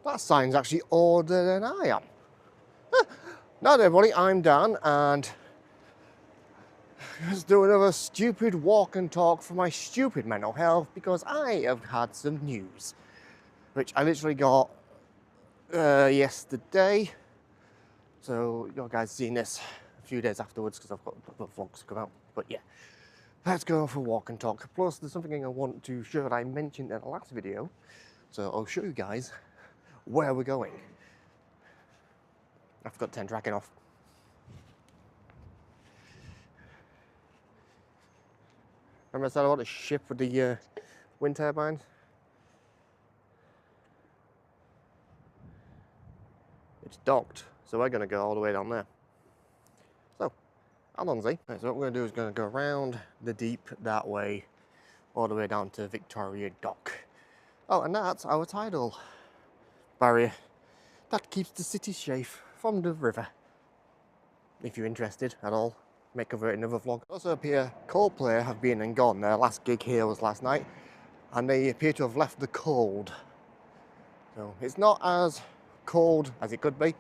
That sign's actually older than I am. Now everybody, I'm Dan, and let's do another stupid walk and talk for my stupid mental health, because I have had some news, which I literally got yesterday. So you guys seen this a few days afterwards, because I've got a couple of vlogs to come out. But yeah, let's go for a walk and talk. Plus, there's something I want to show that I mentioned in the last video. So I'll show you guys where we're going. I forgot to turn tracking off. Remember I said about the ship with the wind turbines? It's docked, so we're going to go all the way down there. So, Alonzi. Right, so what we're going to do is going to go around the deep that way, all the way down to Victoria Dock. Oh, and that's our tidal barrier. That keeps the city safe from the river. If you're interested at all, may cover it in another vlog. Also up here, Coldplay have been and gone. Their last gig here was last night, and they appear to have left the cold. So it's not as cold as it could be,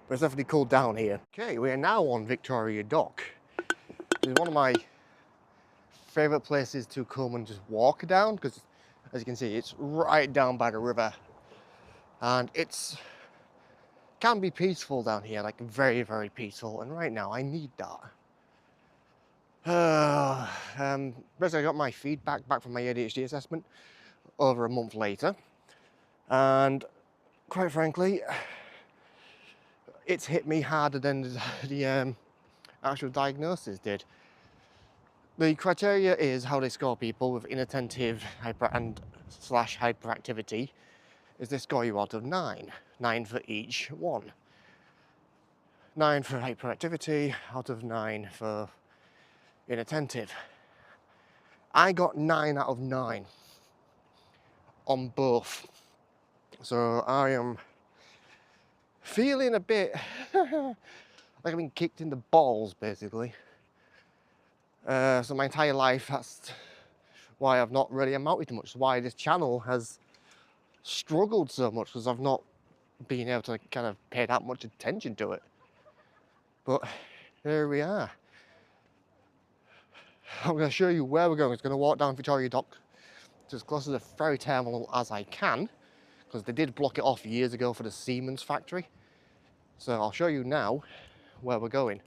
but it's definitely cooled down here. Okay, we are now on Victoria Dock. It's one of my favourite places to come and just walk down, because as you can see, it's right down by the river, and it's can be peaceful down here, like very, very peaceful, and right now I need that. Basically I got my feedback back from my ADHD assessment over a month later, and quite frankly, it's hit me harder than the actual diagnosis did. The criteria is how they score people with inattentive slash hyperactivity. Is they score you out of 9. 9 for each one. 9 for hyperactivity, out of 9 for inattentive. I got 9 out of 9 on both. So I am feeling a bit like I've been kicked in the balls, basically. So my entire life, that's why I've not really amounted to much. Why this channel has struggled so much, because I've not been able to kind of pay that much attention to it. But here we are. I'm going to show you where we're going. It's going to walk down Victoria Dock to as close to the ferry terminal as I can, because they did block it off years ago for the Siemens factory. So I'll show you now where we're going.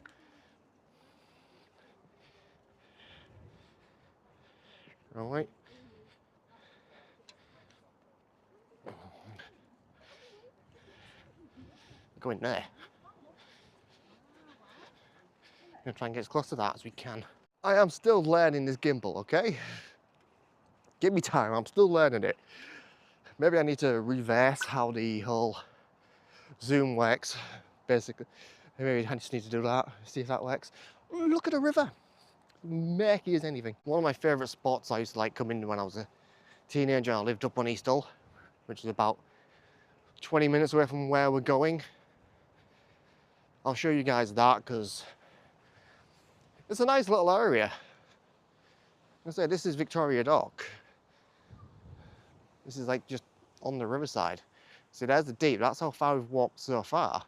All right. Go in there. I'm going to try and get as close to that as we can. I am still learning this gimbal, okay? Give me time, I'm still learning it. Maybe I need to reverse how the whole zoom works, basically. Maybe I just need to do that, see if that works. Look at the river. Murky as anything. One of my favourite spots I used to like coming when I was a teenager. I lived up on East Hull, which is about 20 minutes away from where we're going. I'll show you guys that, because it's a nice little area. I say, this is Victoria Dock. This is like just on the riverside. See, there's the deep. That's how far we've walked so far.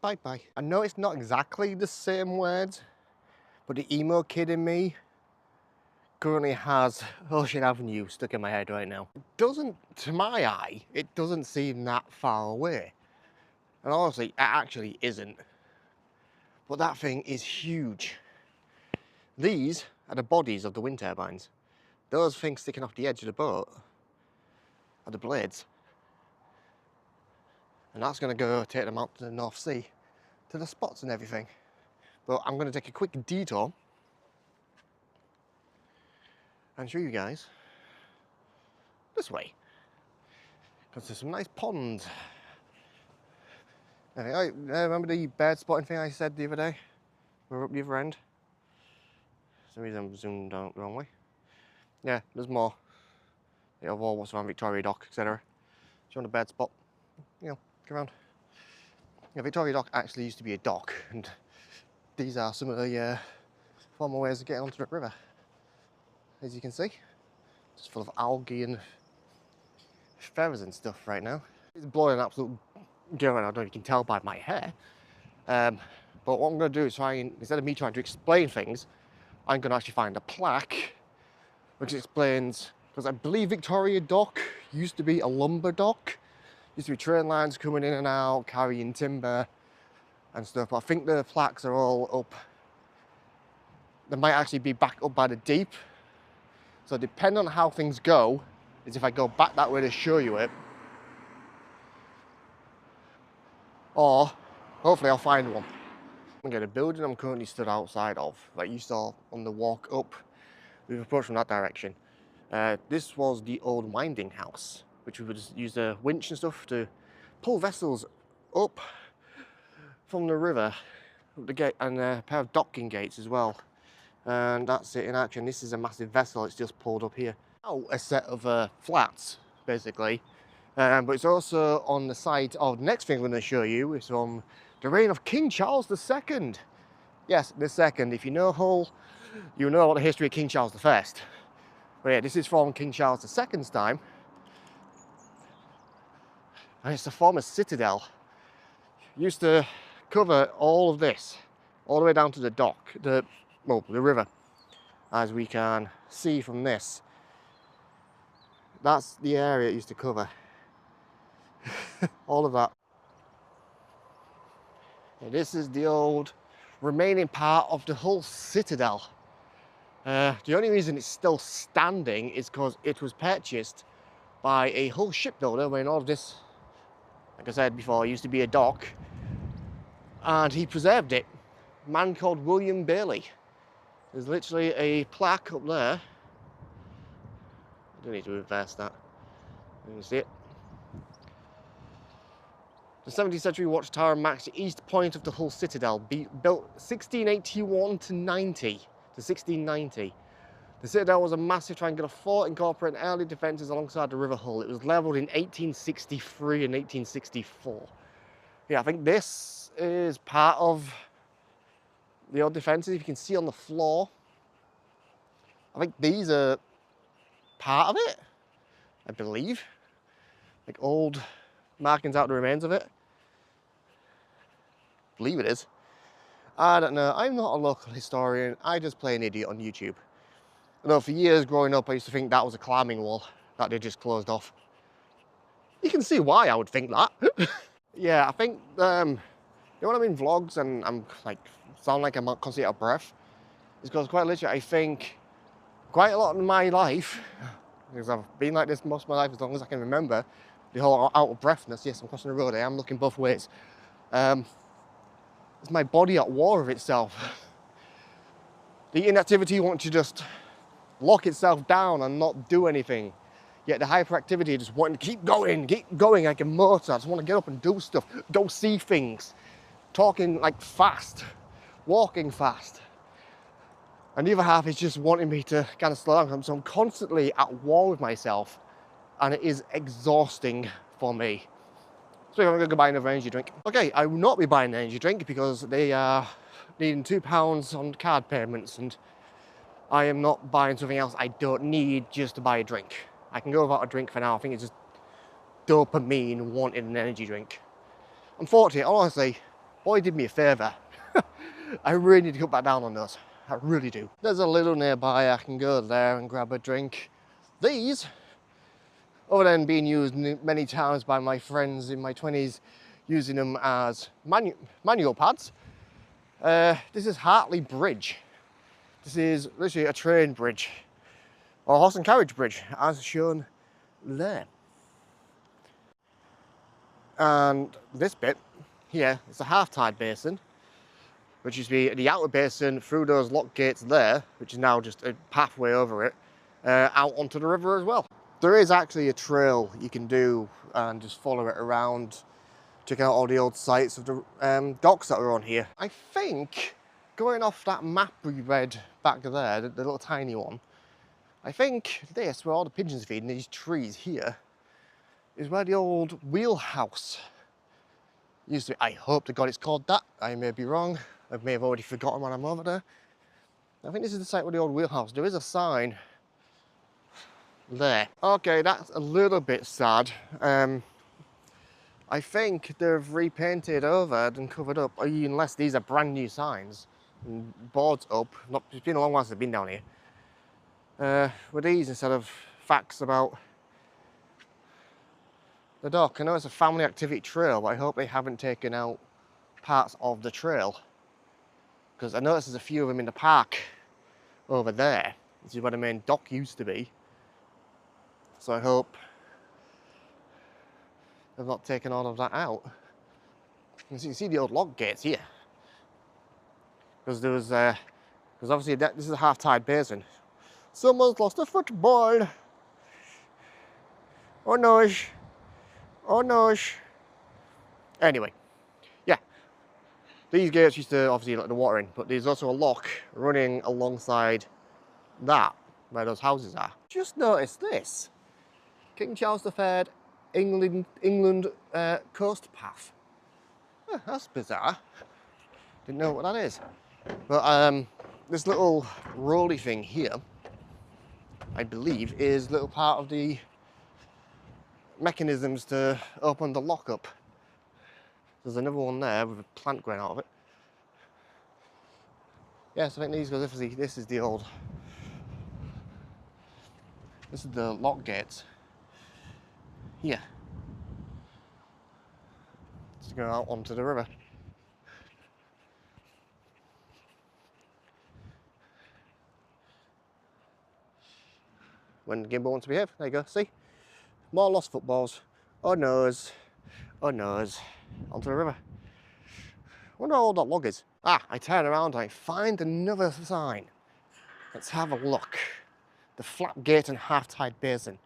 Bye-bye. I know it's not exactly the same words, but the emo kid in me currently has Ocean Avenue stuck in my head right now. It doesn't, to my eye, it doesn't seem that far away. And honestly, it actually isn't. But that thing is huge. These are the bodies of the wind turbines. Those things sticking off the edge of the boat are the blades. And that's going to go take them out to the North Sea, to the spots and everything. But I'm going to take a quick detour and show you guys this way, because there's some nice ponds. I remember the bird spotting thing I said the other day? We're up the other end. For some reason I'm zoomed out the wrong way. Yeah, there's more. You know, all what's around Victoria Dock, etc. Do you want a bird spot? You know, go around. Yeah, Victoria Dock actually used to be a dock, and these are some of the former ways of getting onto the river. As you can see, just full of algae and feathers and stuff right now. It's blowing an absolute gale, and I don't know if you can tell by my hair. But what I'm going to do is try and, instead of me trying to explain things, I'm going to actually find a plaque which explains, because I believe Victoria Dock used to be a lumber dock. Used to be train lines coming in and out, carrying timber and stuff. But I think the plaques are all up. They might actually be back up by the deep. So depending on how things go, is if I go back that way to show you it, or hopefully I'll find one. Okay, the building I'm currently stood outside of, like you saw on the walk up, we've approached from that direction. This was the old winding house, which we would just use a winch and stuff to pull vessels up from the river, up the gate, and a pair of docking gates as well. And that's it in action. This is a massive vessel, it's just pulled up here. Now a set of flats, basically. But it's also on the site of the next thing I'm going to show you. It's from the reign of King Charles II. Yes, the second. If you know Hull, you know about the history of King Charles I. But yeah, this is from King Charles II's time. And it's a former citadel. Used to cover all of this, all the way down to the dock, the river. As we can see from this. That's the area it used to cover. All of that. And this is the old remaining part of the Hull citadel. The only reason it's still standing is because it was purchased by a Hull shipbuilder when all of this, like I said before, used to be a dock, and he preserved it. A man called William Bailey. There's literally a plaque up there. I don't need to reverse that. You can see it. The 17th century watchtower marks the east point of the Hull citadel, built 1681 to 1690. The citadel was a massive triangular fort incorporating early defences alongside the River Hull. It was levelled in 1863 and 1864. Yeah, I think this is part of the old defences. If you can see on the floor, I think these are part of it, I believe. Like old markings out the remains of it. I believe it is. I don't know. I'm not a local historian. I just play an idiot on YouTube. Although for years growing up, I used to think that was a climbing wall that they just closed off. You can see why I would think that. Yeah, I think you know when I'm in vlogs and I'm like sound like I'm constantly out of breath, it's because quite literally I think quite a lot of my life, because I've been like this most of my life as long as I can remember, the whole out of breathness. Yes, I'm crossing the road. I am looking both ways. It's my body at war with itself. The inactivity wants to just lock itself down and not do anything. Yet the hyperactivity just wanting to keep going like a motor. I just want to get up and do stuff, go see things, talking like fast, walking fast. And the other half is just wanting me to kind of slow down. So I'm constantly at war with myself, and it is exhausting for me. So I'm going to go buy another energy drink. Okay, I will not be buying an energy drink because they are needing £2 on card payments, and I am not buying something else I don't need just to buy a drink. I can go without a drink for now. I think it's just dopamine wanting an energy drink. Unfortunately, honestly, boy did me a favour. I really need to cut back down on those. I really do. There's a little nearby. I can go there and grab a drink. These, other than being used many times by my friends in my 20s, using them as manual pads, this is Hartley Bridge. This is literally a train bridge, or horse and carriage bridge, as shown there. And this bit here is a half-tide basin, which used to be the outer basin through those lock gates there, which is now just a pathway over it, out onto the river as well. There is actually a trail you can do and just follow it around, check out all the old sites of the docks that are on here. I think, going off that map we read back there, the little tiny one, I think this, where all the pigeons feed in these trees here, is where the old wheelhouse Used to be, I hope to God it's called that. I may be wrong. I may have already forgotten when I'm over there. I think this is the site with the old wheelhouse. There is a sign there. Okay, that's a little bit sad. I think they've repainted over and covered up, unless these are brand new signs and boards up. It's been a long while since I've been down here. With these instead of facts about the dock. I know it's a family activity trail, but I hope they haven't taken out parts of the trail, because I noticed there's a few of them in the park over there. This is where the main dock used to be. So I hope they've not taken all of that out. You can see the old lock gates here. Because there was, because obviously this is a half-tide basin. Someone's lost a football. Oh no. Oh no. Anyway, yeah. These gates used to obviously let the water in, but there's also a lock running alongside that, where those houses are. Just noticed this. King Charles III England coast path. Oh, that's bizarre. Didn't know what that is. But this little rolly thing here, I believe, is a little part of the mechanisms to open the lock up. There's another one there with a plant growing out of it. Yes, I think these go. This is the old. This is the lock gates. Here. To go out onto the river. When Gimbo wants to behave, there you go. See, more lost footballs. Oh noes, oh noes, onto the river. Wonder how old that log is. Ah, I turn around and I find another sign. Let's have a look. The Flap Gate and Half-Tide Basin.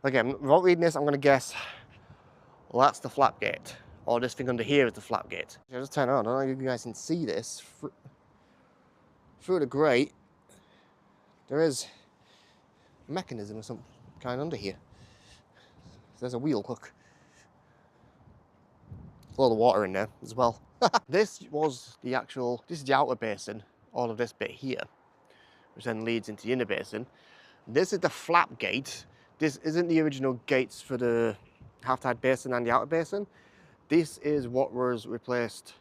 Again, without reading this, I'm going to guess, well, that's the Flap Gate. Or this thing under here is the Flap Gate. I just turn around, I don't know if you guys can see this. Through the grate, there is a mechanism of some kind under here. There's a wheel, look. There's a lot of water in there as well. This is the outer basin, all of this bit here, which then leads into the inner basin. This is the Flap Gate. This isn't the original gates for the Half-Tide Basin and the outer basin. This is what was replaced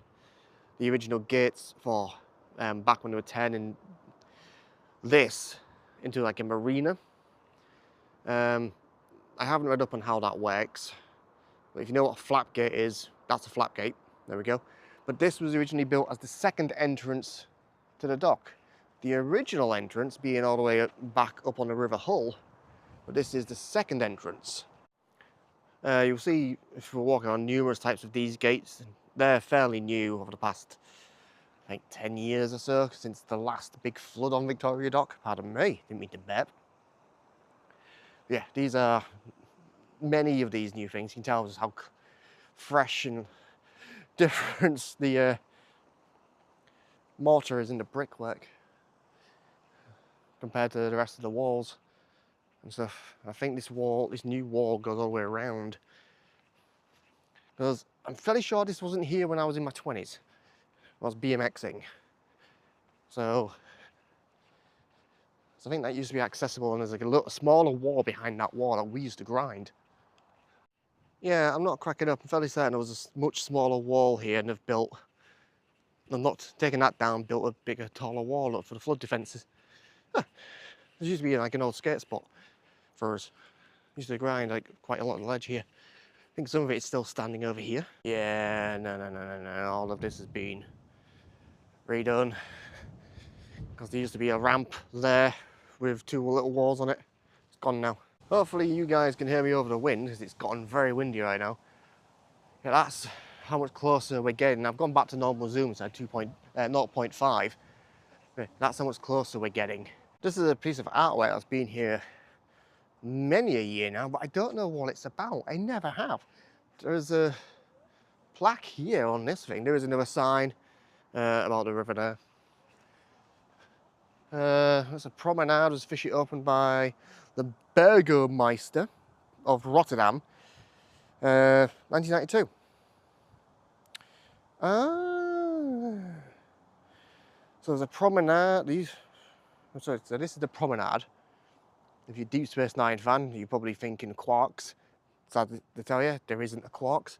the original gates for back when they were turning this into like a marina. I haven't read up on how that works, but if you know what a flap gate is, that's a flap gate. There we go. But this was originally built as the second entrance to the dock. The original entrance being all the way back up on the River Hull, but this is the second entrance. You'll see, if we're walking on, numerous types of these gates. They're fairly new over the past, I think, 10 years or so, since the last big flood on Victoria Dock. Pardon me, didn't mean to burp. Yeah, these are many of these new things. You can tell just how fresh and different the mortar is in the brickwork compared to the rest of the walls and stuff. I think this new wall goes all the way around, because I'm fairly sure this wasn't here when I was in my 20s. I was BMXing. So I think that used to be accessible, and there's like a little smaller wall behind that wall that we used to grind. Yeah, I'm not cracking up. I'm fairly certain there was a much smaller wall here, and they've not taken that down, built a bigger, taller wall up for the flood defences. Huh. There used to be like an old skate spot for us. We used to grind like quite a lot of the ledge here. I think some of it is still standing over here. Yeah, no. All of this has been redone, because there used to be a ramp there with two little walls on it. It's gone now. Hopefully you guys can hear me over the wind, because it's gotten very windy right now. Yeah, that's how much closer we're getting. I've gone back to normal zoom, so 0.5. That's how much closer we're getting. This is a piece of artwork that's been here many a year now, but I don't know what it's about. I never have. There's a plaque here on this thing. There is another sign about the river there. There's a promenade, was officially opened by the Burgomeister of Rotterdam, 1992. Ah. So there's a promenade. So this is the promenade. If you're Deep Space Nine fan, you're probably thinking Quarks. Sad to tell you, there isn't a Quarks.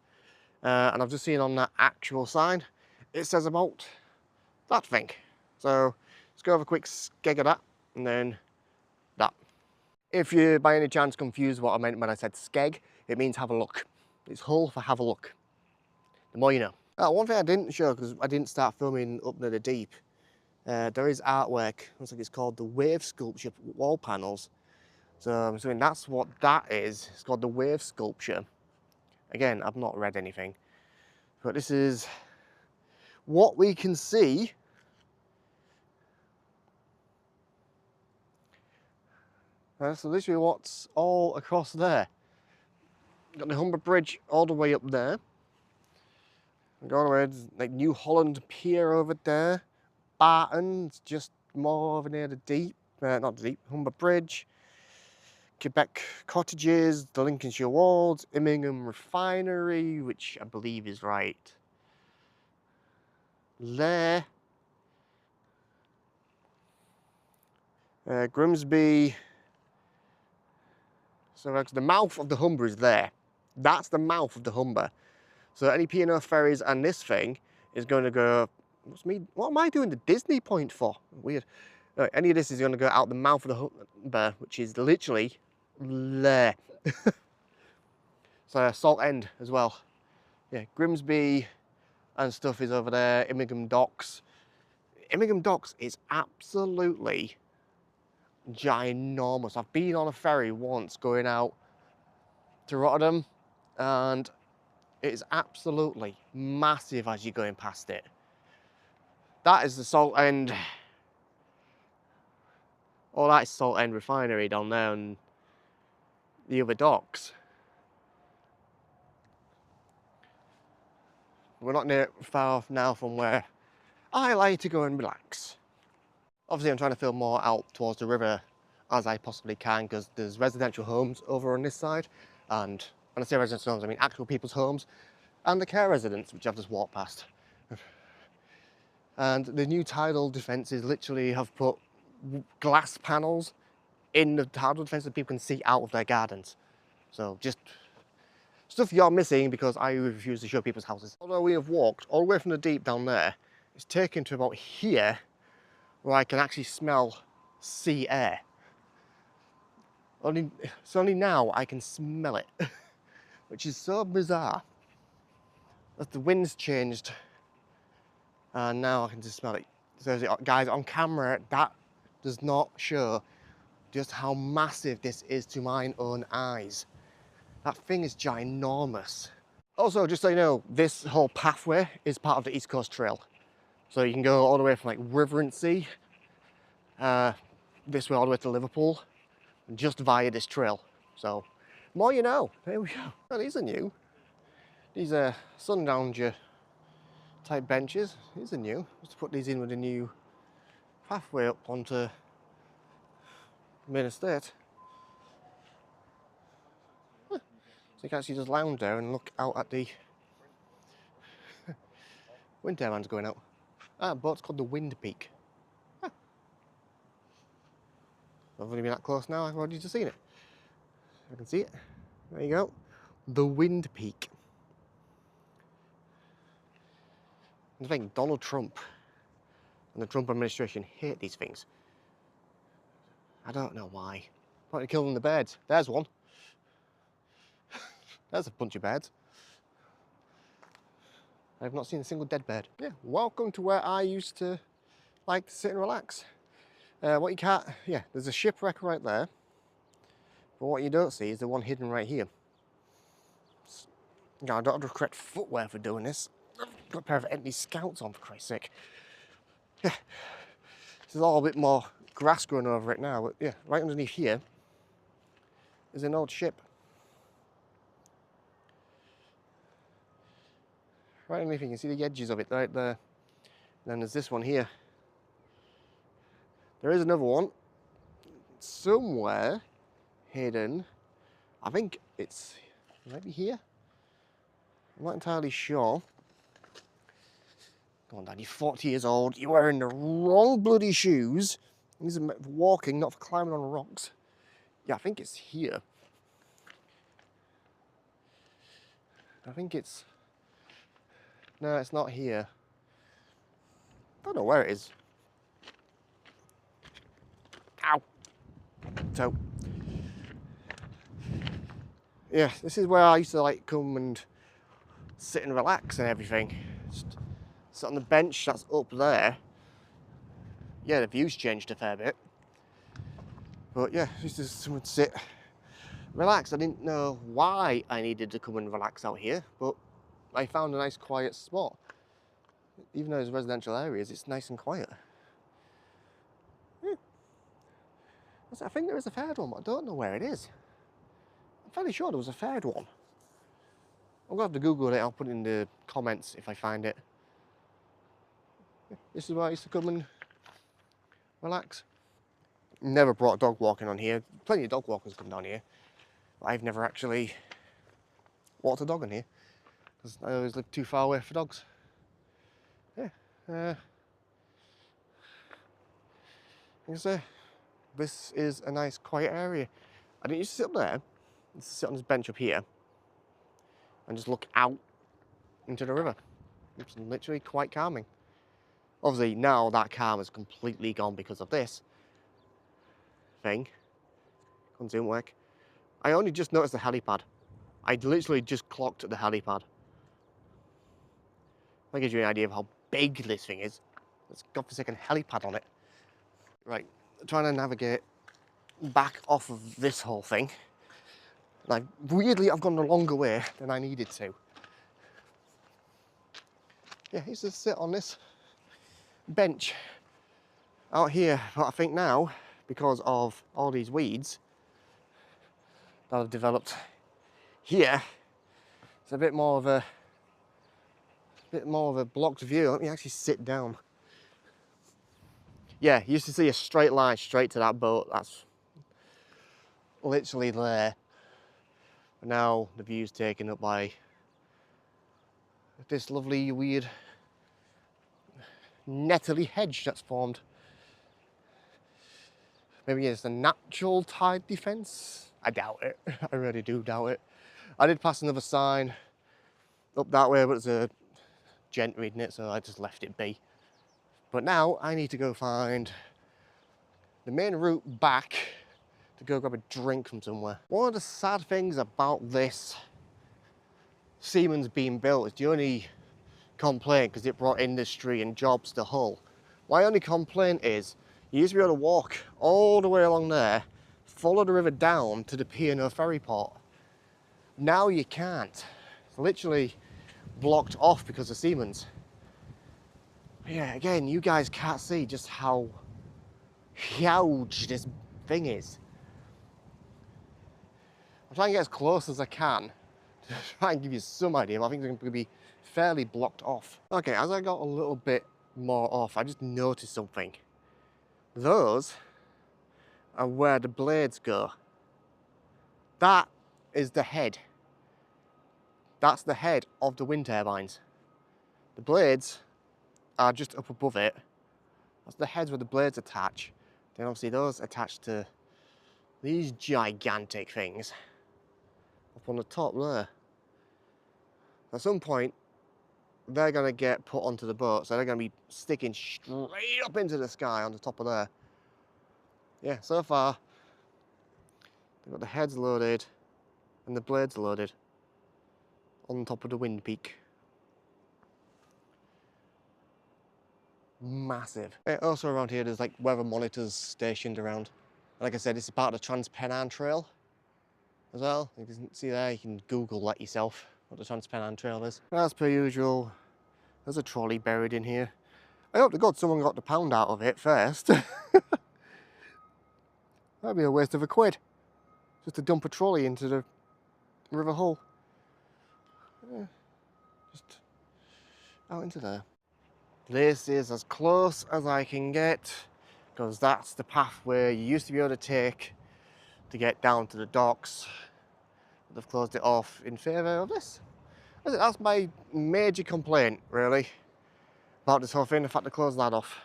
And I've just seen on that actual sign, it says about that thing. So let's go have a quick skeg of that, and then that. If you by any chance confused what I meant when I said skeg, it means have a look. It's Hull for have a look. The more you know. One thing I didn't show, because I didn't start filming up near the deep, there is artwork. Looks like it's called the Wave Sculpture wall panels. So I'm assuming that's what that is. It's called the Wave Sculpture. Again, I've not read anything, but this is what we can see. So literally what's all across there. Got the Humber Bridge all the way up there. Going away, like New Holland Pier over there. Barton's just more over near the deep, not the deep, Humber Bridge. Quebec Cottages, the Lincolnshire Walls, Immingham Refinery, which I believe is right there. Grimsby. So the mouth of the Humber is there. That's the mouth of the Humber. So any P&O ferries and this thing is going to go. What am I doing the Disney point for? Weird. No, any of this is going to go out the mouth of the Humber, which is literally there. So Salt End as well. Yeah, Grimsby and stuff is over there. Immingham Docks. Immingham Docks is absolutely ginormous. I've been on a ferry once going out to Rotterdam, and it is absolutely massive as you're going past it. That is the Salt End. Oh, that is Salt End Refinery down there and the other docks. We're not far off now from where I like to go and relax. Obviously, I'm trying to film more out towards the river as I possibly can, because there's residential homes over on this side, and when I say residential homes, I mean actual people's homes, and the care residents, which I've just walked past. And the new tidal defences literally have put glass panels in the tidal defence that people can see out of their gardens. So just stuff you're missing because I refuse to show people's houses. Although we have walked all the way from the deep down there, it's taken to about here where I can actually smell sea air. It's only now I can smell it, which is so bizarre. As the wind's changed, and now I can just smell it. So guys, on camera, that does not show just how massive this is to mine own eyes. That thing is ginormous. Also, just so you know, this whole pathway is part of the East Coast Trail. So you can go all the way from like Riverensea, this way all the way to Liverpool, just via this trail. So, more you know. There we go. Oh, these are new. These are Sundowner type benches. These are new. Just put these in with a new pathway up onto main estate. So you can actually just lounge there and look out at the wind turbines going out. Boat's called the Wind Peak. I've only been that close now, I've already just seen it. I can see it. There you go. The Wind Peak. I think Donald Trump and the Trump administration hate these things. I don't know why. Probably killing the birds. There's one. There's a bunch of birds. I've not seen a single dead bird. Yeah, welcome to where I used to like to sit and relax. What you can't, yeah, there's a shipwreck right there. But what you don't see is the one hidden right here. No, I don't have the correct footwear for doing this. I've got a pair of empty Scouts on, for Christ's sake. Yeah, there's all a bit more grass growing over it now, but yeah, right underneath here is an old ship. Right underneath, you can see the edges of it right there. And then there's this one here. There is another one somewhere hidden. I think it's maybe here. I'm not entirely sure. Come on, Dad, you're 40 years old. You're wearing the wrong bloody shoes. These are meant for walking, not for climbing on rocks. Yeah, I think it's here. I think it's... No, it's not here. I don't know where it is. Ow! So, yeah, this is where I used to like come and sit and relax and everything. Just sit on the bench that's up there. Yeah, the view's changed a fair bit. But yeah, just to someone sit, relax. I didn't know why I needed to come and relax out here, but I found a nice quiet spot. Even though it's residential areas, it's nice and quiet. Yeah. I think there is a third one, but I don't know where it is. I'm fairly sure there was a third one. I'm gonna have to Google it. I'll put it in the comments if I find it. Yeah, this is where I used to come and relax. Never brought dog walking on here. Plenty of dog walkers come down here, but I've never actually walked a dog on here because I always live too far away for dogs. Yeah. Like I say, this is a nice quiet area. I didn't used to sit up there. I used to sit on this bench up here and just look out into the river. It's literally quite calming. Obviously now that calm is completely gone because of this thing. Didn't work. I only just noticed the helipad. I literally just clocked the helipad. That gives you an idea of how big this thing is. It's got a second helipad on it. Right, trying to navigate back off of this whole thing. Like, weirdly, I've gone a longer way than I needed to. Yeah, I used to sit on this bench out here, but I think now, because of all these weeds that have developed here, it's a bit more of a blocked view. Let me actually sit down. Yeah, you used to see a straight line straight to that boat. That's literally there. But now the view's taken up by this lovely, weird, nettly hedge that's formed. Maybe it's a natural tide defence? I doubt it. I really do doubt it. I did pass another sign up that way, but it's a gent reading it, so I just left it be. But now I need to go find the main route back to go grab a drink from somewhere. One of the sad things about this Seaman's being built is the only complaint, because it brought industry and jobs to Hull. My only complaint is you used to be able to walk all the way along there, follow the river down to the P&O ferry port. Now you can't. It's literally blocked off because of Seaman's. Yeah, again, you guys can't see just how huge this thing is. I'm trying to get as close as I can to try and give you some idea, but I think it's going to be fairly blocked off. Okay, as I got a little bit more off, I just noticed something. Those are where the blades go. That is the head. That's the head of the wind turbines. The blades are just up above it. That's the heads where the blades attach. Then obviously those attach to these gigantic things up on the top there. At some point, they're going to get put onto the boat, so they're going to be sticking straight up into the sky on the top of there. Yeah, so far, they've got the heads loaded and the blades loaded on top of the wind peak. Massive. Also around here, there's like weather monitors stationed around. Like I said, this is part of the Trans-Pennine Trail as well. You can see there, you can Google that yourself, what the Trans-Pennine Trail is. As per usual, there's a trolley buried in here. I hope to God someone got the pound out of it first. That'd be a waste of £1, just to dump a trolley into the River Hull. Yeah, just out into there. This is as close as I can get, because that's the pathway you used to be able to take to get down to the docks. But they've closed it off in favour of this. That's my major complaint, really. about this whole thing. I've had to close that off.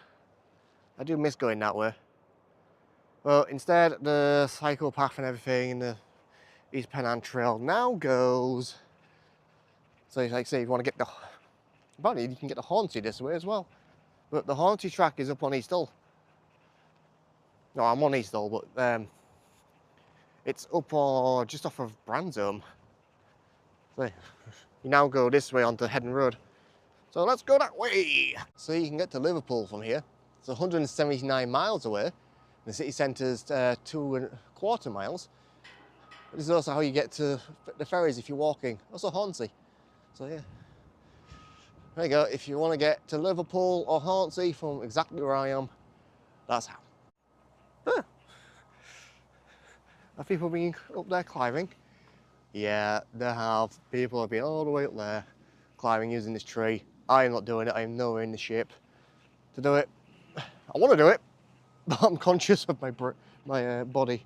I do miss going that way. But instead, the cycle path and everything in the East Pennine Trail now goes. So, like I say, if you want to get the. Apparently, you can get the Hornsey this way as well. But the Hornsey track is up on East Hill. No, I'm on East Hill, but it's up on just off of Brandsome. So you now go this way onto Heading Road. So let's go that way. So you can get to Liverpool from here. It's 179 miles away. The city centre's 2.25 miles. This is also how you get to the ferries if you're walking. Also Hornsey. So yeah. There you go. If you want to get to Liverpool or Hornsey from exactly where I am, that's how. Have people been up there climbing? Yeah, they have. People have been all the way up there climbing using this tree. I am not doing it. I am nowhere in the shape to do it. I want to do it, but I'm conscious of my body.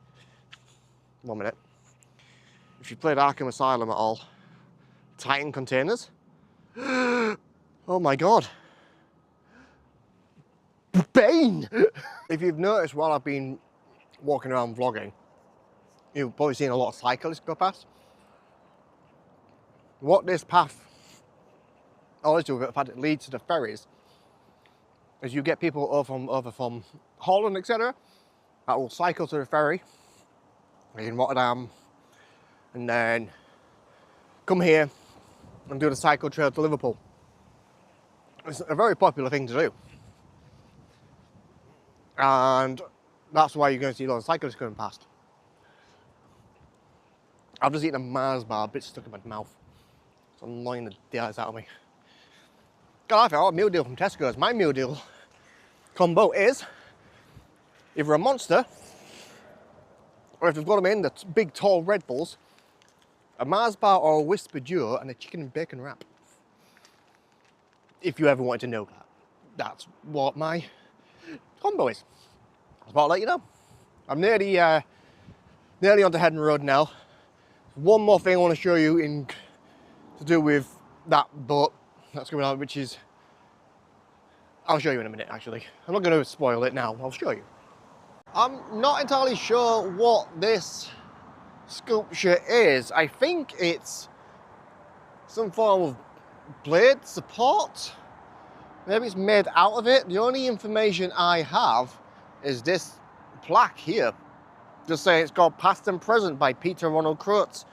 1 minute. If you played Arkham Asylum at all, Titan containers. Oh my god. Bane! If you've noticed while I've been walking around vlogging, you've probably seen a lot of cyclists go past. What this path leads to the ferries is you get people over from Holland, etc. that will cycle to the ferry in Rotterdam and then come here and do the cycle trail to Liverpool. It's a very popular thing to do. And that's why you're going to see a lot of cyclists going past. I've just eaten a Mars bar, a bit stuck in my mouth. It's annoying the daylights out of me. God, I found a meal deal from Tesco's. My meal deal combo is either a Monster, or if you've got them in, the big tall Red Bulls, a Mars bar or a Whisper Duo, and a chicken and bacon wrap. If you ever wanted to know that. That's what my combo is. I just thought I'd let you know. I'm nearly onto Heading Road now. One more thing I want to show you to do with that boat that's going on, which is, I'll show you in a minute actually. I'm not going to spoil it now, I'll show you. I'm not entirely sure what this sculpture is. I think it's some form of blade support. Maybe it's made out of it. The only information I have is this plaque here. Just saying it's called Past and Present by Peter Ronald Coates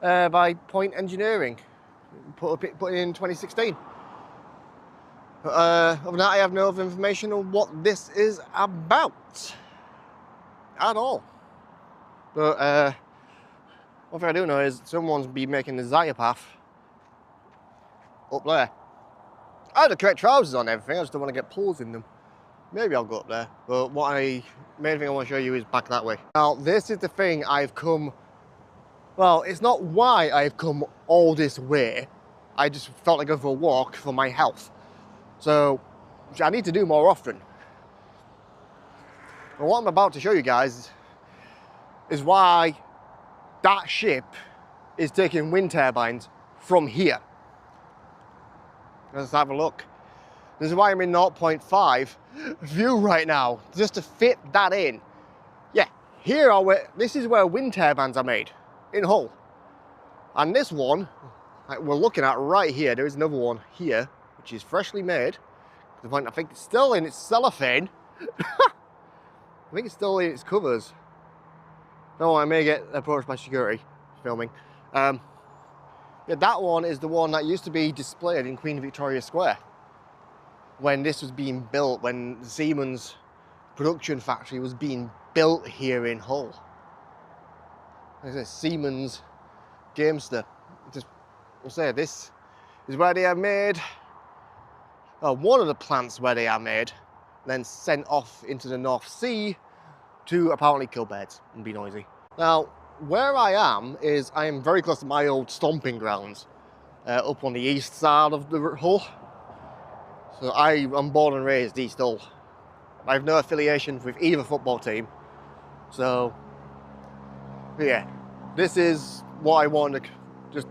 by Point Engineering. Put in 2016. Other than that, I have no other information on what this is about at all. But one thing I do know is someone's been making the Zaya path up there. I have the correct trousers on and everything, I just don't want to get pools in them. Maybe I'll go up there, but main thing I want to show you is back that way. Now, this is the thing I've come, well, it's not why I've come all this way. I just felt like going for a walk for my health. So, which I need to do more often. And what I'm about to show you guys is why that ship is taking wind turbines from here. Let's have a look. This is why I'm in 0.5 view right now, just to fit that in. Yeah, this is where wind turbines are made, in Hull. And this one, we're looking at right here, there is another one here, which is freshly made. I think it's still in its cellophane. I think it's still in its covers. No, I may get approached by security filming. Yeah, that one is the one that used to be displayed in Queen Victoria Square when this was being built, when the Siemens production factory was being built here in Hull. Like I say, Siemens Gamester. I'll say this is where they are made, one of the plants where they are made, then sent off into the North Sea to apparently kill birds and be noisy. Now, where I am very close to my old stomping grounds, up on the east side of the Hull. So I'm born and raised East Hull. I have no affiliation with either football team. So, yeah, this is what I wanted to just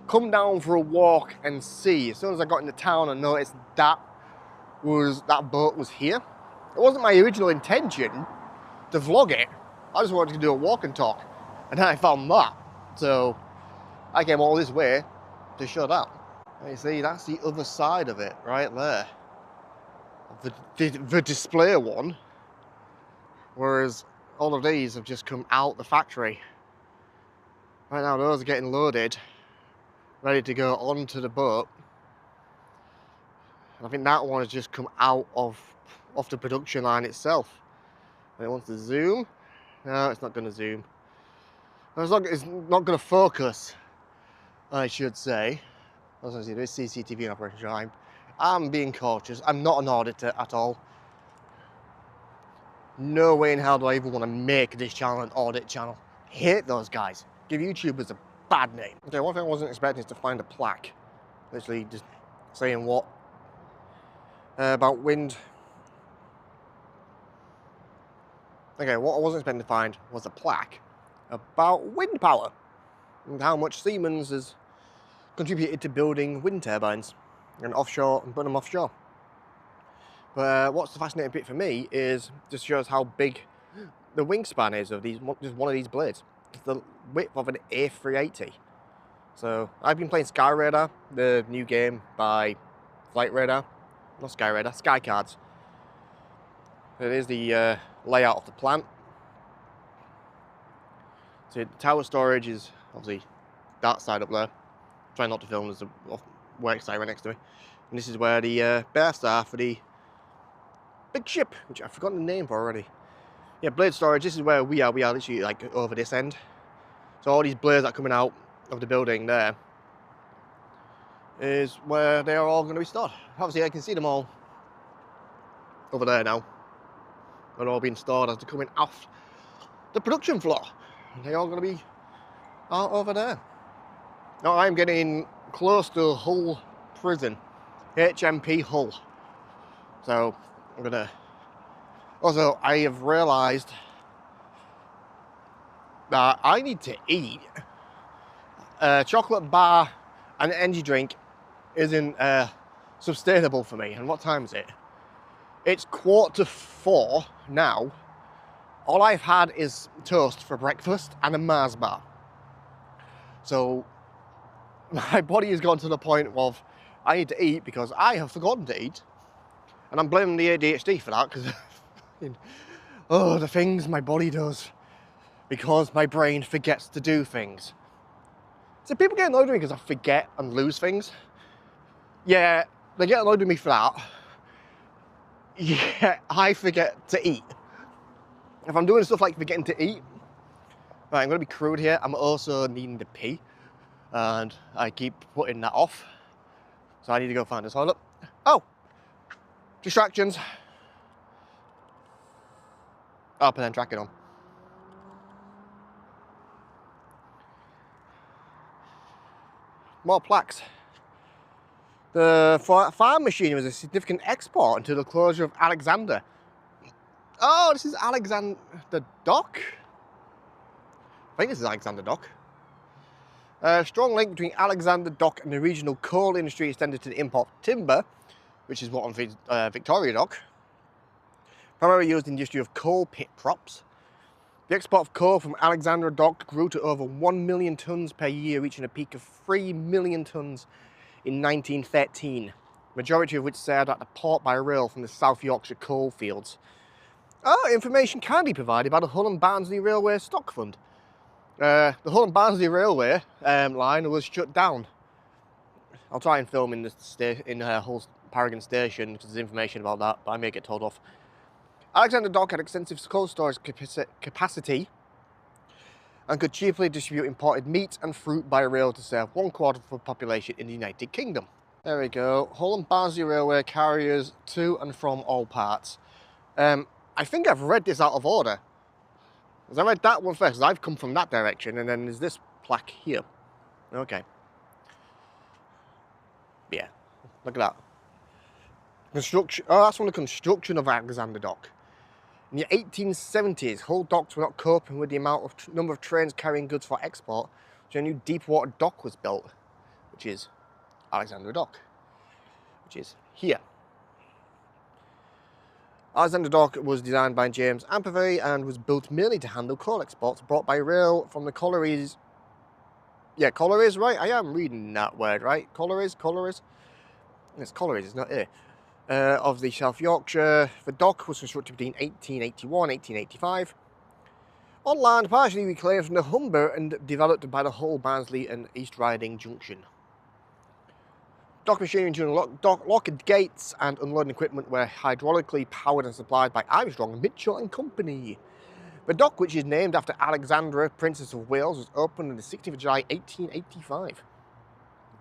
come down for a walk and see. As soon as I got into town, I noticed that was that boat was here. It wasn't my original intention to vlog it. I just wanted to do a walk and talk, and then I found that. So I came all this way to show that. And you see, that's the other side of it right there. The display one, whereas all of these have just come out the factory. Right now those are getting loaded, ready to go onto the boat. And I think that one has just come out off the production line itself. And it wants to zoom. No, it's not going to zoom. It's not going to focus, I should say. As I see, there is CCTV in operation. I'm being cautious. I'm not an auditor at all. No way in hell do I even want to make this channel an audit channel. Hate those guys. Give YouTubers a bad name. Okay, one thing I wasn't expecting is to find a plaque. Literally just saying what? About wind. Okay, what I wasn't expecting to find was a plaque about wind power and how much Siemens has contributed to building wind turbines and offshore and putting them offshore. But what's the fascinating bit for me is just shows how big the wingspan is of just one of these blades. It's the width of an A380. So I've been playing Sky Radar, the new game by Flight Radar, not Sky Radar, Sky Cards. It is the layout of the plant. So the tower storage is obviously that side up there. Try not to film, there's a work site right next to me. And this is where the berths are for the big ship, which I've forgotten the name for already. Yeah, blade storage, this is where we are. We are literally like over this end. So all these blades that are coming out of the building there is where they are all going to be stored. Obviously I can see them all over there now. They're all being stored as they're coming off the production floor. They're all going to be out over there. Now I'm getting close to Hull Prison, HMP Hull. So I'm gonna. Also, I have realised that I need to eat. A chocolate bar and an energy drink isn't sustainable for me. And what time is it? It's 3:45 now. All I've had is toast for breakfast and a Mars bar. So my body has gone to the point of I need to eat because I have forgotten to eat. And I'm blaming the ADHD for that because oh, the things my body does because my brain forgets to do things. So people get annoyed with me because I forget and lose things. Yeah, they get annoyed with me for that. Yeah, I forget to eat. If I'm doing stuff like forgetting to eat, right, I'm going to be crude here. I'm also needing to pee. And I keep putting that off. So I need to go find a toilet. Oh! Distractions. Up and then track it on. More plaques. The farm machine was a significant export until the closure of Alexander. Oh, this is Alexander Dock? I think this is Alexander Dock. A strong link between Alexander Dock and the regional coal industry extended to the import of timber, which is what on Victoria Dock. Primarily used in the industry of coal pit props. The export of coal from Alexander Dock grew to over 1 million tonnes per year, reaching a peak of 3 million tonnes in 1913, majority of which sailed at the port by rail from the South Yorkshire coal fields. Oh, information can be provided by the Hull and Barnsley Railway Stock Fund. The Hull and Barnsley Railway line was shut down. I'll try and film in Hull's Paragon Station because there's information about that, but I may get told off. Alexander Dock had extensive cold storage capacity and could cheaply distribute imported meat and fruit by rail to serve 1/4 of the population in the United Kingdom. There we go. Hull and Barnsley Railway carriers to and from all parts. I think I've read this out of order. Because I read that one first, because I've come from that direction, and then there's this plaque here. Okay. Yeah, look at that. Construction. Oh, that's from the construction of Alexander Dock. In the 1870s, Hull docks were not coping with the number of trains carrying goods for export, so a new deep water dock was built, which is Alexander Dock, which is here. Alexandra Dock was designed by James Ampervey and was built mainly to handle coal exports brought by rail from the collieries. Yeah, collieries, right? I am reading that word, right? Collieries? It's collieries, it's not here. Of the South Yorkshire. The dock was constructed between 1881 and 1885 on land partially reclaimed from the Humber and developed by the Hull, Barnsley and East Riding Junction. Dock machinery including lock gates and unloading equipment were hydraulically powered and supplied by Armstrong, Mitchell and Company. The dock, which is named after Alexandra, Princess of Wales, was opened on the 16th of July 1885.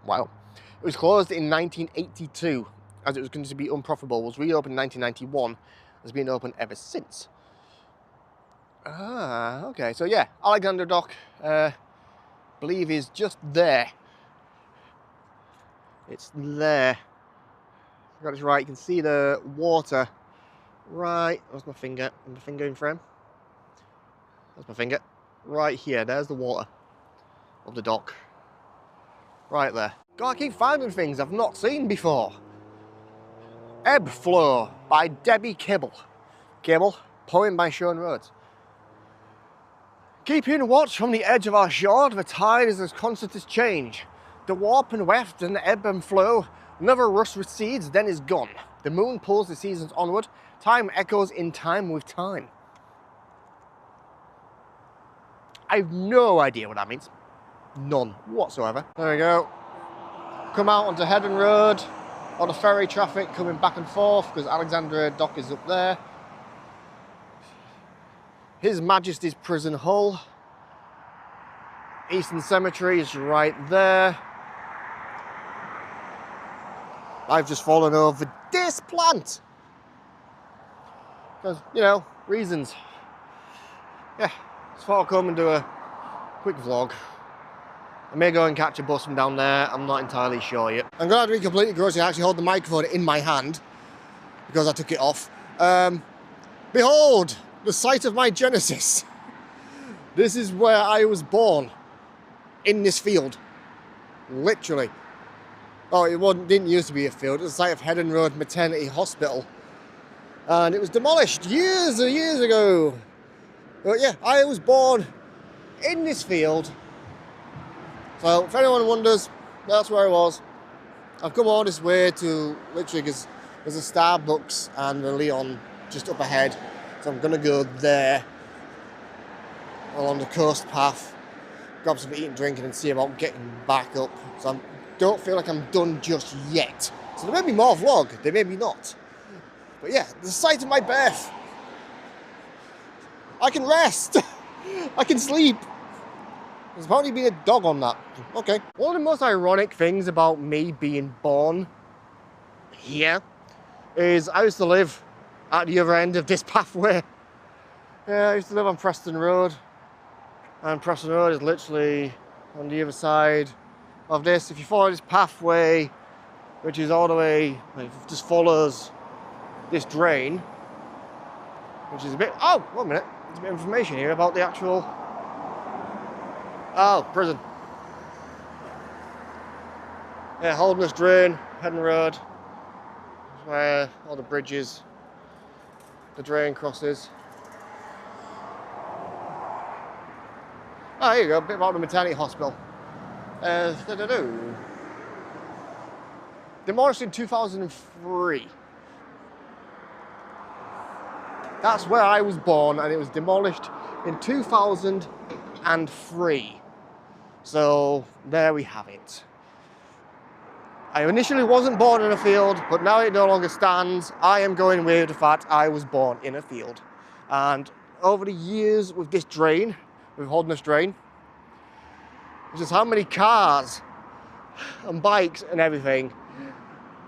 Wow. It was closed in 1982 as it was going to be unprofitable, was reopened in 1991, has been open ever since. Ah, okay, so yeah, Alexandra Dock, believe is just there. It's there. I got it right, you can see the water right, where's my finger in frame? That's my finger. Right here, there's the water of the dock. Right there. God, I keep finding things I've not seen before. Ebb Flow by Debbie Cable. Poem by Sean Rhodes. Keeping watch from the edge of our shore, the tide is as constant as change. The warp and weft and ebb and flow, never rust recedes, then is gone. The moon pulls the seasons onward, time echoes in time with time. I have no idea what that means. None whatsoever. There we go. Come out onto Headon Road. All the ferry traffic coming back and forth because Alexandra Dock is up there. His Majesty's Prison Hull. Eastern Cemetery is right there. I've just fallen over this plant. Because, you know, reasons. Yeah, just thought I'd come and do a quick vlog. I may go and catch a bus from down there, I'm not entirely sure yet. I'm glad to be completely gross. I actually hold the microphone in my hand because I took it off. Behold, the site of my genesis. This is where I was born, in this field, literally. Oh, didn't used to be a field, it was the site of Headon Road Maternity Hospital. And it was demolished years and years ago. But yeah, I was born in this field. So if anyone wonders, that's where I was. I've come all this way to literally, because there's a Starbucks and the Leon just up ahead. So I'm gonna go there along the coast path, grab some eat and drink and then see about getting back up. So I don't feel like I'm done just yet. So there may be more vlog, there may be not. But yeah, the site of my birth. I can rest, I can sleep. There's probably been a dog on that. Okay. One of the most ironic things about me being born here is I used to live at the other end of this pathway. Yeah, I used to live on Preston Road. And Preston Road is literally on the other side of this. If you follow this pathway, which is all the way, like, just follows this drain, which is a bit, oh, 1 minute. There's a bit of information here about the actual, oh, prison. Yeah, Holderness Drain, Headon Road, where all the bridges, the drain crosses. Oh, here you go, a bit about the maternity hospital. Demolished in 2003. That's where I was born, and it was demolished in 2003. So there we have it. I initially wasn't born in a field, but now it no longer stands. I am going with the fact I was born in a field. And over the years with this drain, with Holderness Drain, just how many cars and bikes and everything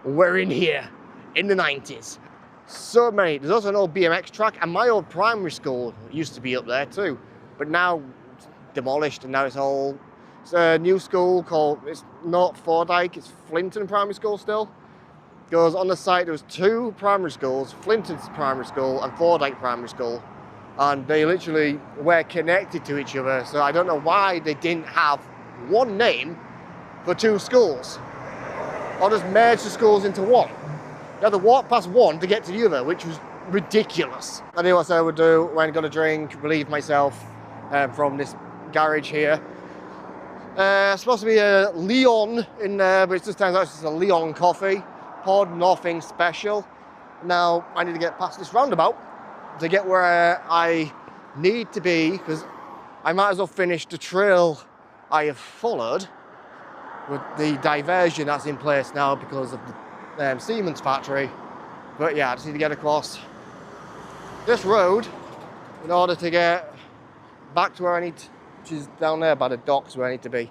were in here in the 90s. So many. There's also an old BMX track, and my old primary school used to be up there too, but now it's demolished, and now it's a new school called, it's not Fordyke, it's Flinton Primary School still. Because on the site there was two primary schools, Flinton's primary school and Fordyke Primary School, and they literally were connected to each other, so I don't know why they didn't have one name for two schools, or just merge the schools into one. You had to walk past one to get to the other, which was ridiculous. I knew what I would do when I got a drink, relieve myself from this garage here. Supposed to be a Leon in there, but it just turns out it's just a Leon coffee pod, nothing special. Now I need to get past this roundabout to get where I need to be, because I might as well finish the trail I have followed with the diversion that's in place now because of the Siemens factory. But yeah, I just need to get across this road in order to get back to where I need to, which is down there by the docks where I need to be.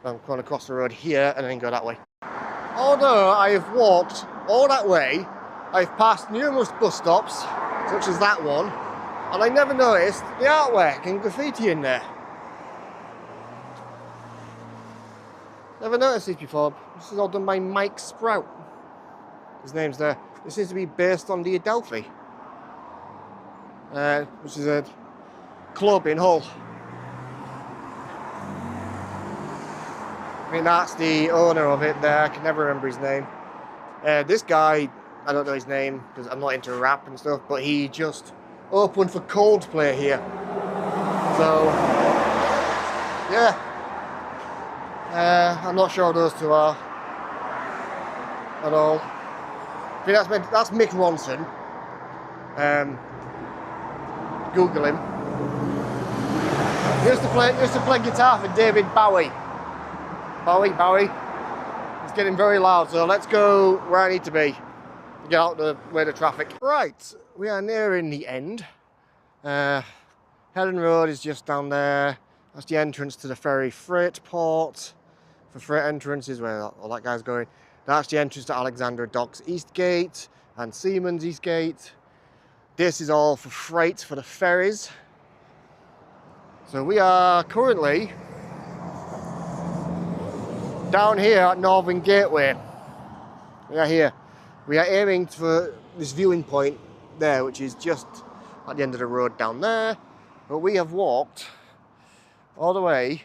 So I'm going to cross the road here and then go that way. Although I've walked all that way, I've passed numerous bus stops, such as that one, and I never noticed the artwork and graffiti in there. Never noticed these before. This is all done by Mike Sprout. His name's there. This seems to be based on the Adelphi, which is a club in Hull. I mean, that's the owner of it there. I can never remember his name. This guy, I don't know his name because I'm not into rap and stuff, but he just opened for Coldplay here. So, yeah. I'm not sure those two are at all. I think that's Mick Ronson. Google him. He used to play guitar for David Bowie. Bowie. It's getting very loud, so let's go where I need to be. Get out the way of traffic. Right, we are nearing the end. Headland Road is just down there. That's the entrance to the ferry freight port. For freight entrance is where all that guy's going. That's the entrance to Alexandra Docks East Gate and Siemens East Gate. This is all for freight for the ferries. So we are currently down here at Northern Gateway. We are here. We are aiming for this viewing point there, which is just at the end of the road down there. But we have walked all the way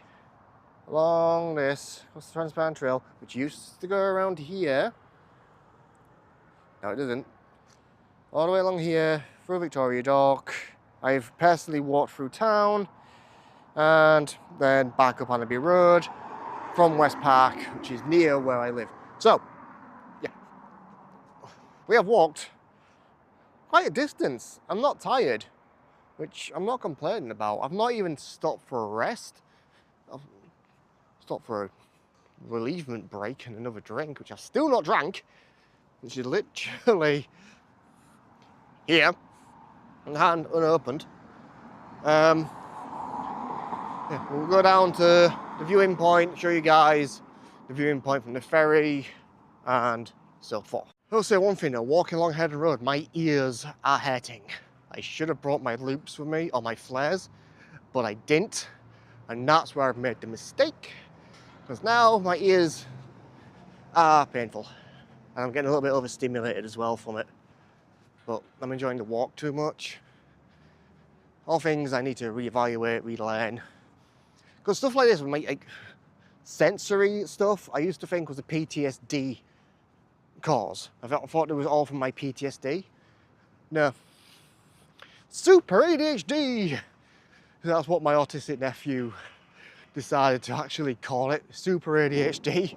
along this transparent trail, which used to go around here. No, it doesn't. All the way along here, through Victoria Dock. I've personally walked through town and then back up Allenby Road from West Park, which is near where I live. So, yeah, we have walked quite a distance. I'm not tired, which I'm not complaining about. I've not even stopped for a rest. I've stopped for a relievement break and another drink, which I've still not drank, which is literally here, and hand unopened. Yeah, we'll go down to the viewing point, show you guys the viewing point from the ferry, and so forth. I'll say one thing though, walking along Headland Road, my ears are hurting. I should have brought my loops with me, or my flares, but I didn't, and that's where I've made the mistake, because now my ears are painful, and I'm getting a little bit overstimulated as well from it, but I'm enjoying the walk too much. All things I need to reevaluate, relearn. Because stuff like this, with my sensory stuff, I used to think was a PTSD cause. I thought it was all from my PTSD. No. Super ADHD! That's what my autistic nephew decided to actually call it, super ADHD.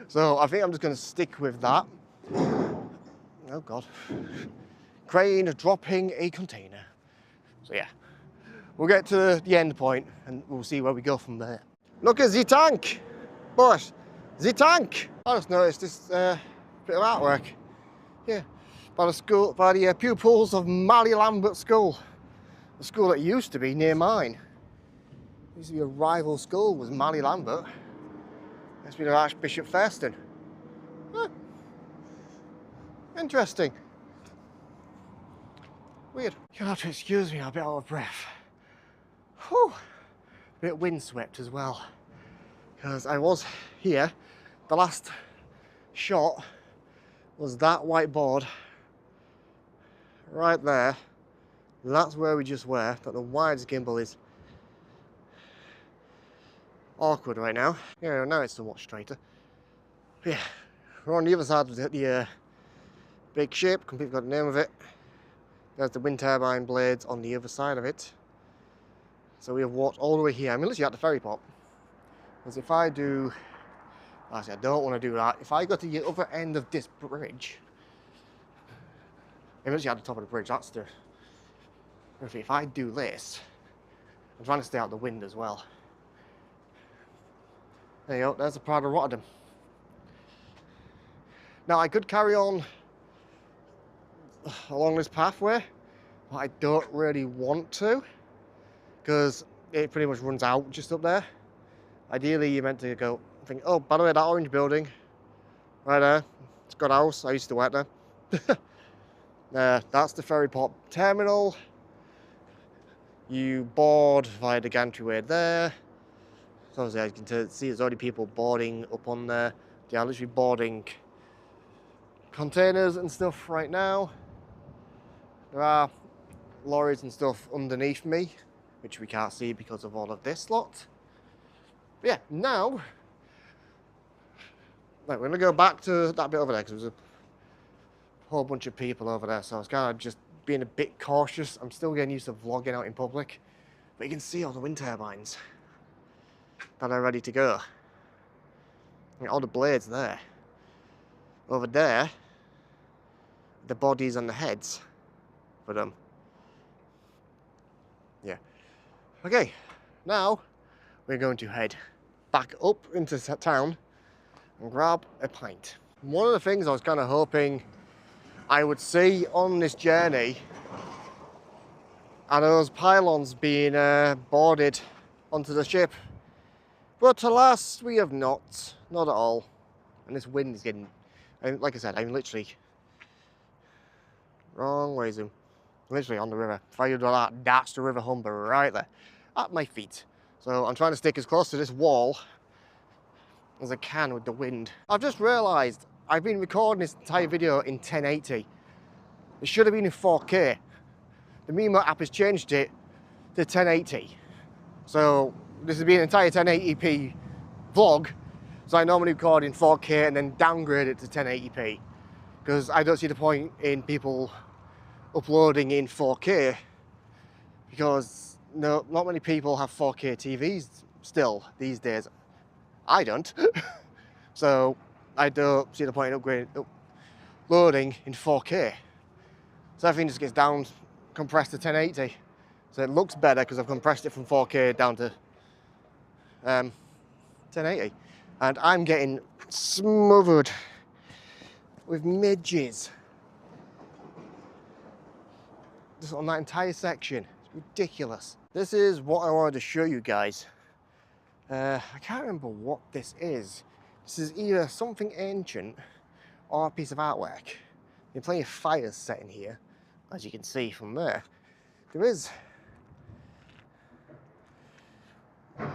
So I think I'm just going to stick with that. Oh God. Crane dropping a container. So yeah. We'll get to the end point and we'll see where we go from there. Look at the tank! Boss, the tank! I just noticed this bit of artwork. Yeah, by the school, by the pupils of Mally Lambert School. The school that used to be near mine. Used to be a rival school with Mally Lambert. It's been Archbishop Thurston. Huh. Interesting. Weird. You'll have to excuse me, I'm a bit out of breath. Whew. A bit windswept as well. Because I was here, the last shot was that white board right there. That's where we just were. Don't know why this gimbal is awkward right now. Yeah, now it's somewhat straighter. Yeah, we're on the other side of the big ship, completely got the name of it. There's the wind turbine blades on the other side of it. So we have walked all the way here. I'm literally at the ferry port. Because if I do... Actually, I don't want to do that. If I go to the other end of this bridge... I'm literally at the top of the bridge. That's the... If I do this... I'm trying to stay out the wind as well. There you go. There's the Pride of Rotterdam. Now, I could carry on along this pathway, but I don't really want to, because it pretty much runs out just up there. Ideally, you're meant to go, think, oh, by the way, that orange building, right there, it's got a house, I used to work there. That's the ferry port terminal. You board via the gantry there. So as you can see, there's already people boarding up on there. They are literally boarding containers and stuff right now. There are lorries and stuff underneath me, which we can't see because of all of this lot. But yeah, now, right, we're going to go back to that bit over there because there's a whole bunch of people over there. So I was kind of just being a bit cautious. I'm still getting used to vlogging out in public. But you can see all the wind turbines that are ready to go. And all the blades there. Over there, the bodies and the heads for them. Yeah. Okay, now we're going to head back up into town and grab a pint. One of the things I was kind of hoping I would see on this journey are those pylons being boarded onto the ship. But alas, we have not at all. And this wind is getting, like I said, I'm literally, wrong way zoom, literally on the river. If I do that, that's the river Humber right there, at my feet. So I'm trying to stick as close to this wall as I can with the wind. I've just realised I've been recording this entire video in 1080. It should have been in 4K. The Mimo app has changed it to 1080. So this has been an entire 1080p vlog. So I normally record in 4K and then downgrade it to 1080p. Because I don't see the point in people uploading in 4K. Because no, not many people have 4K TVs still these days. I don't. So I don't see the point in uploading in 4K. So everything just gets down, compressed to 1080. So it looks better because I've compressed it from 4K down to 1080. And I'm getting smothered with midges. Just on that entire section. It's ridiculous. This is what I wanted to show you guys. I can't remember what this is. This is either something ancient or a piece of artwork. There's plenty of fires set in here, as you can see from there. There is...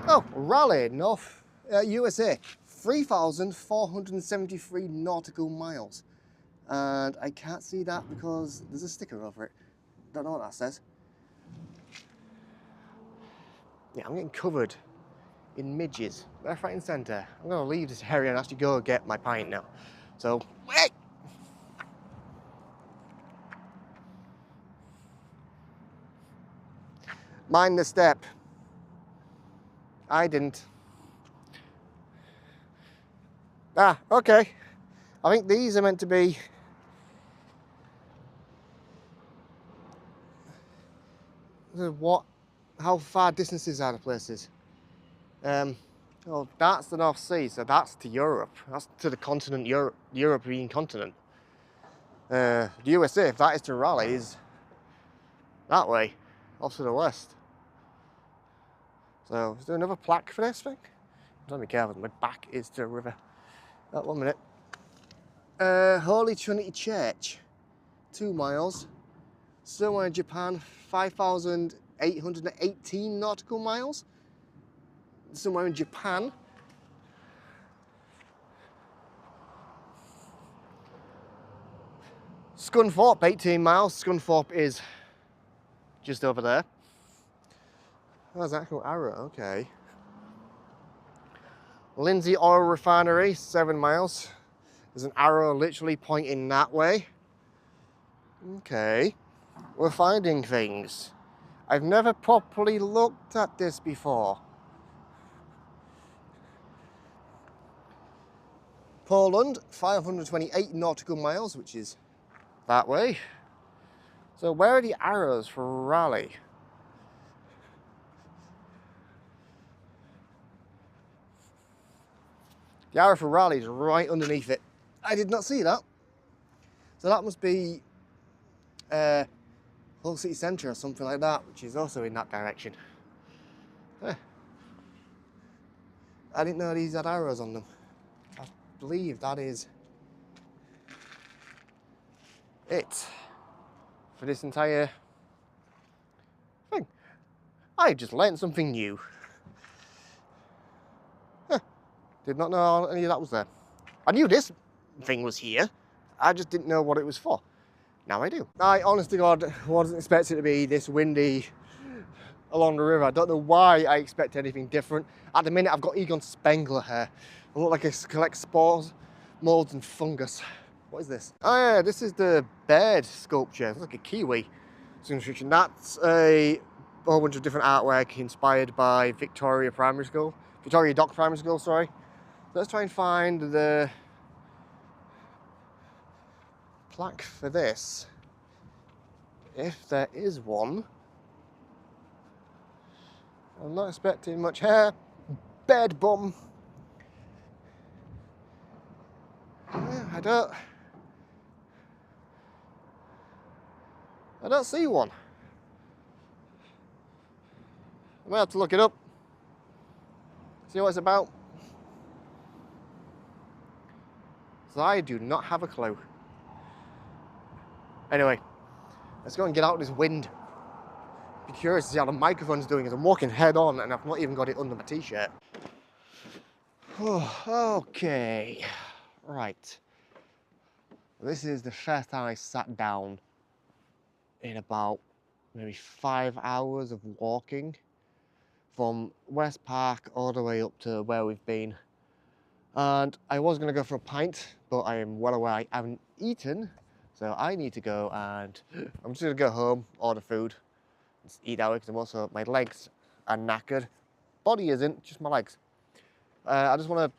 Oh, Raleigh, North USA. 3,473 nautical miles. And I can't see that because there's a sticker over it. Don't know what that says. Yeah, I'm getting covered in midges, left, right and centre. I'm going to leave this area and actually go get my pint now. So, wait! Mind the step. I didn't. Ah, okay. I think these are meant to be... What? How far distances are the places? Well, that's the North Sea, so that's to Europe. That's to the continent, the European continent. The USA, if that is to Raleigh, is that way, off to the west. So, is there another plaque for this thing? Don't be careful, my back is to the river. Oh, 1 minute. Holy Trinity Church, 2 miles. Somewhere in Japan, 5,818 nautical miles. Somewhere in Japan. Scunthorpe, 18 miles. Scunthorpe is just over there. Oh, there's an actual arrow, okay. Lindsay Oil Refinery, 7 miles. There's an arrow literally pointing that way. Okay, we're finding things. I've never properly looked at this before. Poland, 528 nautical miles, which is that way. So where are the arrows for Raleigh? The arrow for Raleigh is right underneath it. I did not see that. So that must be Hull City Centre or something like that, which is also in that direction. I didn't know these had arrows on them. I believe that is it for this entire thing. I just learned something new. Did not know any of that was there. I knew this thing was here. I just didn't know what it was for. Now I do. I, honest to God, wasn't expecting it to be this windy along the river. I don't know why I expect anything different. At the minute, I've got Egon Spengler hair. I look like I collect spores, molds, and fungus. What is this? Oh yeah, this is the bird sculpture. It's like a kiwi. That's a whole bunch of different artwork inspired by Victoria Dock Primary School, sorry. Let's try and find the plaque for this, if there is one. I'm not expecting much hair. Bed bum. I don't see one. I might have to look it up. See what it's about. So I do not have a clue. Anyway, let's go and get out of this wind. Be curious to see how the microphone's doing as I'm walking head on and I've not even got it under my t-shirt. Okay, right. This is the first time I sat down in about maybe 5 hours of walking from West Park all the way up to where we've been. And I was going to go for a pint, but I am well aware I haven't eaten, so I need to go and I'm just going to go home, order food, just eat out because my legs are knackered. Body isn't, just my legs. I just want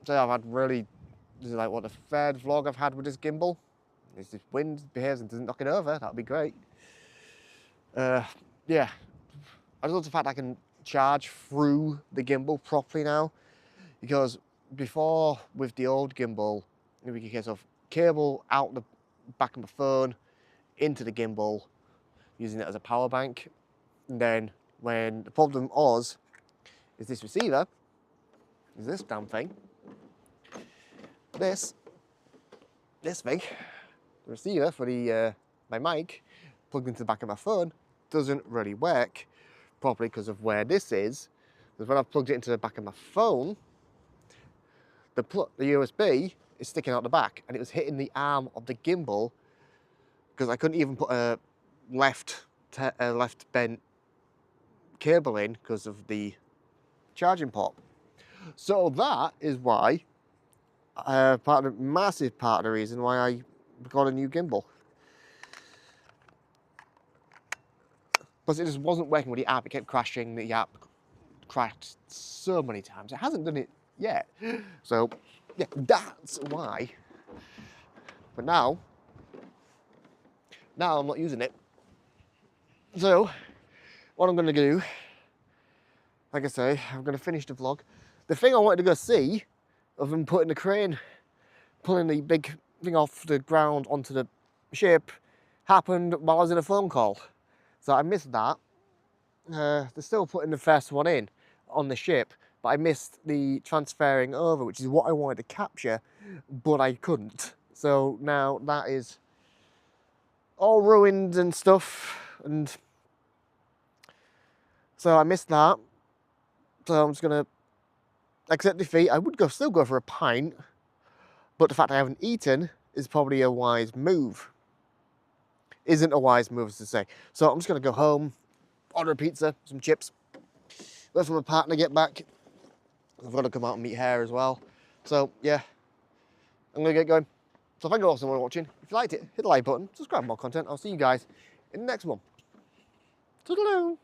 to say this is like what, the third vlog I've had with this gimbal. If this wind behaves and doesn't knock it over, that'd be great. Yeah, I just love the fact I can charge through the gimbal properly now, because before with the old gimbal, it would be a case of cable out the back of my phone into the gimbal, using it as a power bank. And then when the problem was, is this receiver, is this damn thing, this thing, the receiver for the my mic plugged into the back of my phone doesn't really work properly because of where this is. Because when I've plugged it into the back of my phone, the USB is sticking out the back, and it was hitting the arm of the gimbal because I couldn't even put a left bent cable in because of the charging port. So that is why massive part of the reason why I got a new gimbal. Plus it just wasn't working with the app. It kept crashing. The app crashed so many times. It hasn't done it yet. So yeah, that's why. But now I'm not using it. So what I'm going to do, like I say, I'm going to finish the vlog. The thing I wanted to go see, of them putting the crane, pulling the big thing off the ground onto the ship, happened while I was in a phone call. So I missed that. They're still putting the first one in on the ship, but I missed the transferring over, which is what I wanted to capture, but I couldn't. So now that is all ruined and stuff, and so I missed that. So I'm just gonna accept defeat. I would still go for a pint, but the fact I haven't eaten is probably a wise move. Isn't a wise move, as to say. So I'm just gonna go home, order a pizza, some chips, wait for my partner to get back. I've got to come out and meet her as well. So yeah, I'm gonna get going. So thank you all so much for watching. If you liked it, hit the like button, subscribe for more content. I'll see you guys in the next one. Toodaloo!